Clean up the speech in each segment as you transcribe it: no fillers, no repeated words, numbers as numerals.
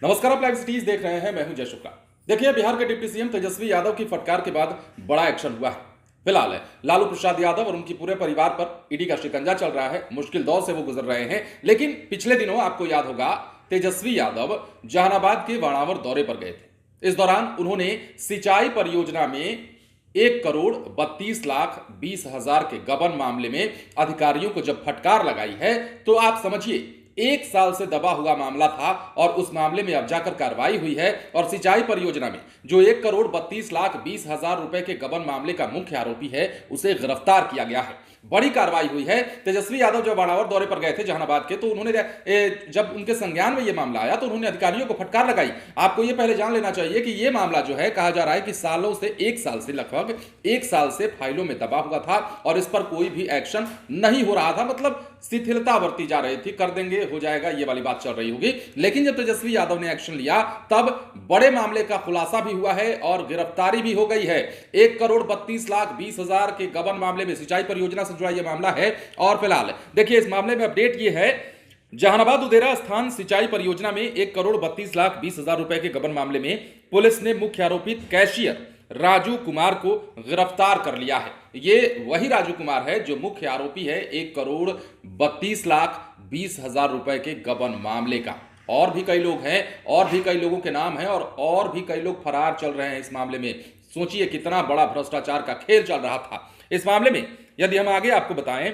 नमस्कार, आप live cities देख रहे हैं। मैं हूं जय शुक्ला। देखिए, बिहार के डिप्टी सीएम तेजस्वी यादव की फटकार के बाद बड़ा एक्शन हुआ है। फिलहाल लालू प्रसाद यादव और उनके पूरे परिवार पर ईडी का शिकंजा चल रहा है। मुश्किल दौर से वो गुजर रहे हैं, लेकिन पिछले दिनों आपको याद होगा, तेजस्वी यादव जहानाबाद के वाणावर दौरे पर गए थे। इस दौरान उन्होंने सिंचाई परियोजना में 1,32,20,000 के गबन मामले में अधिकारियों को जब फटकार लगाई है, तो आप समझिए 1 साल से दबा हुआ मामला था और उस मामले में अब जाकर कार्रवाई हुई है और सिंचाई परियोजना में जो 1,32,20,000 रुपए के गबन मामले का मुख्य आरोपी है, उसे गिरफ्तार किया गया है। बड़ी कार्रवाई हुई है। तेजस्वी यादव जब वाणावर दौरे पर गए थे जहानाबाद के, तो उन्होंने जब उनके संज्ञान में यह मामला आया तो उन्होंने अधिकारियों को फटकार लगाई। आपको यह पहले जान लेना चाहिए कि यह मामला जो है, कहा जा रहा है कि सालों से, 1 साल से, लगभग 1 साल से फाइलों में दबा हुआ था और इस पर कोई भी एक्शन नहीं हो रहा था। मतलब शिथिलता बरती जा रही थी, कर देंगे, हो जाएगा, ये वाली बात चल रही होगी। लेकिन जब तेजस्वी यादव ने एक्शन लिया, तब बड़े मामले का खुलासा भी हुआ है और गिरफ्तारी भी हो गई है। 1,32,20,000 के गबन मामले में सिंचाई परियोजना से जुड़ा यह मामला है। और फिलहाल देखिए, इस मामले में अपडेट यह है, जहानाबाद उदेरा स्थान सिंचाई परियोजना में 1,32,20,000 रुपए के गबन मामले में पुलिस ने मुख्य आरोपित कैशियर राजू कुमार को गिरफ्तार कर लिया है। ये वही राजू कुमार है जो मुख्य आरोपी है 1,32,20,000 रुपए के गबन मामले का। और भी कई लोग हैं, और भी कई लोगों के नाम हैं और भी कई लोग फरार चल रहे हैं इस मामले में। सोचिए कितना बड़ा भ्रष्टाचार का खेल चल रहा था इस मामले में। यदि हम आगे आपको बताएं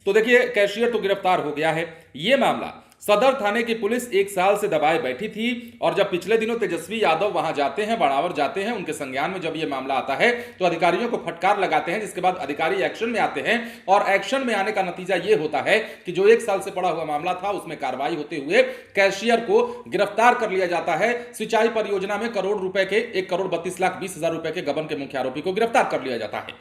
तो देखिए, कैशियर तो गिरफ्तार हो गया है। यह मामला सदर थाने की पुलिस 1 साल से दबाए बैठी थी और जब पिछले दिनों तेजस्वी यादव वहां जाते हैं, वाणावर जाते हैं, उनके संज्ञान में जब यह मामला आता है तो अधिकारियों को फटकार लगाते हैं, जिसके बाद अधिकारी एक्शन में आते हैं और एक्शन में आने का नतीजा यह होता है कि जो 1 साल से पड़ा हुआ मामला था, उसमें कार्रवाई होते हुए कैशियर को गिरफ्तार कर लिया जाता है। सिंचाई परियोजना में करोड़ रुपए के 1,32,20,000 रुपए के गबन के मुख्य आरोपी को गिरफ्तार कर लिया जाता है।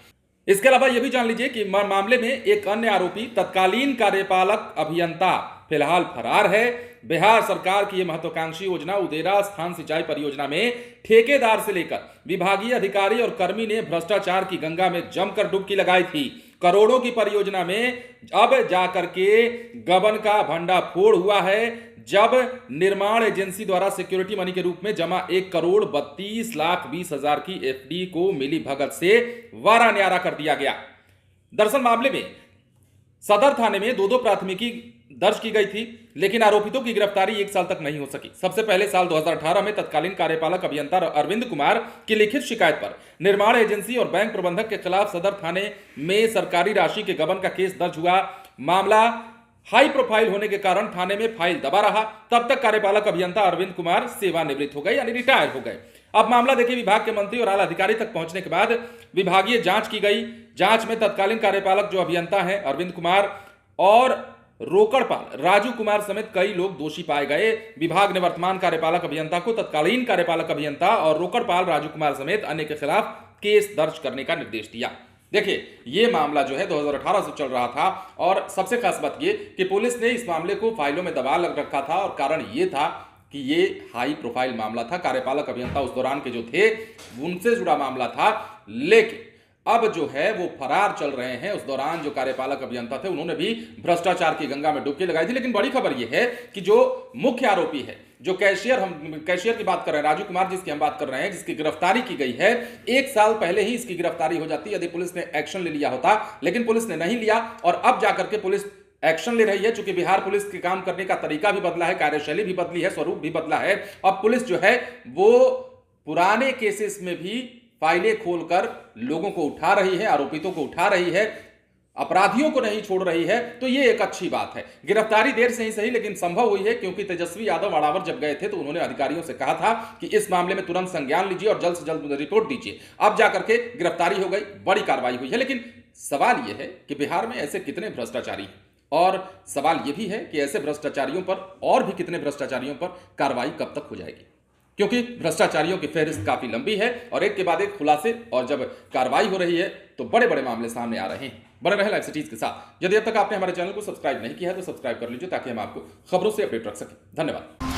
इसके अलावा यह भी जान लीजिए कि मामले में एक अन्य आरोपी तत्कालीन कार्यपालक अभियंता फिलहाल फरार है। बिहार सरकार की यह महत्वाकांक्षी योजना उदेरा स्थान सिंचाई परियोजना में ठेकेदार से लेकर विभागीय अधिकारी और कर्मी ने भ्रष्टाचार की गंगा में जमकर डुबकी लगाई थी। करोड़ों की परियोजना में अब जाकर के गबन का भंडाफोड़ हुआ है, जब निर्माण एजेंसी द्वारा सिक्योरिटी मनी के रूप में जमा 1,32,20,000 की एफडी को मिली भगत से वारा न्यारा कर दिया गया। दरअसल मामले में सदर थाने में 2 प्राथमिकी दर्ज की गई थी, लेकिन आरोपितों की गिरफ्तारी 1 साल तक नहीं हो सकी। सबसे पहले साल 2018 में तत्कालीन कार्यपालक अभियंता अरविंद कुमार की लिखित शिकायत पर निर्माण एजेंसी और बैंक प्रबंधक के खिलाफ सदर थाने में सरकारी राशि के गबन का केस दर्ज हुआ। मामला हाई प्रोफाइल होने के कारण थाने में फाइल दबा रहा। तब तक कार्यपालक अभियंता अरविंद कुमार सेवानिवृत्त हो गए, यानी रिटायर हो गए। अब मामला देखिए, विभाग के मंत्री और आला अधिकारी तक पहुंचने के बाद विभागीय जांच की गई। जांच में तत्कालीन कार्यपालक जो अभियंता हैं अरविंद कुमार और रोकड़पाल राजू कुमार समेत कई लोग दोषी पाए गए। विभाग ने वर्तमान कार्यपालक अभियंता को तत्कालीन कार्यपालक अभियंता और रोकड़पाल राजू कुमार समेत अन्य के खिलाफ केस दर्ज करने का निर्देश दिया। देखिए, यह मामला जो है 2018 से चल रहा था और सबसे खास बात यह कि पुलिस ने इस मामले को फाइलों में दबा रखा था और कारण यह था कि यह हाई प्रोफाइल मामला था। कार्यपालक अभियंता उस दौरान के जो थे, उनसे जुड़ा मामला था। लेकिन अब जो है वो फरार चल रहे हैं। उस दौरान जो कार्यपालक अभियंता थे, उन्होंने भी भ्रष्टाचार की गंगा में डुबकी लगाई थी। लेकिन बड़ी खबर यह है कि जो मुख्य आरोपी है, जो कैशियर की बात कर रहे हैं, राजू कुमार जिसकी हम बात कर रहे हैं, जिसकी गिरफ्तारी की गई है, 1 साल पहले ही इसकी गिरफ्तारी हो जाती यदि पुलिस ने एक्शन ले लिया होता। लेकिन पुलिस ने नहीं लिया और अब जाकर के पुलिस एक्शन ले रही है। चूंकि बिहार पुलिस के काम करने का तरीका भी बदला है, कार्यशैली भी बदली है, स्वरूप भी बदला है। अब पुलिस जो है वो पुराने केसेस में भी फाइलें खोलकर लोगों को उठा रही है, आरोपितों को उठा रही है, अपराधियों को नहीं छोड़ रही है। तो ये एक अच्छी बात है। गिरफ्तारी देर से ही सही, लेकिन संभव हुई है, क्योंकि तेजस्वी यादव वाणावर जब गए थे तो उन्होंने अधिकारियों से कहा था कि इस मामले में तुरंत संज्ञान लीजिए और जल्द से जल्द रिपोर्ट दीजिए। अब जाकर के गिरफ्तारी हो गई, बड़ी कार्रवाई हुई है। लेकिन सवाल यह है कि बिहार में ऐसे कितने भ्रष्टाचारी हैं, और सवाल यह भी है कि ऐसे भ्रष्टाचारियों पर और भी कितने भ्रष्टाचारियों पर कार्रवाई कब तक हो जाएगी, क्योंकि भ्रष्टाचारियों की फहरिस्त काफी लंबी है और एक के बाद एक खुलासे, और जब कार्रवाई हो रही है तो बड़े बड़े मामले सामने आ रहे हैं। बने रहे लाइव सिटीज के साथ। यदि अब तक आपने हमारे चैनल को सब्सक्राइब नहीं किया है तो सब्सक्राइब कर लीजिए, ताकि हम आपको खबरों से अपडेट रख सकें। धन्यवाद।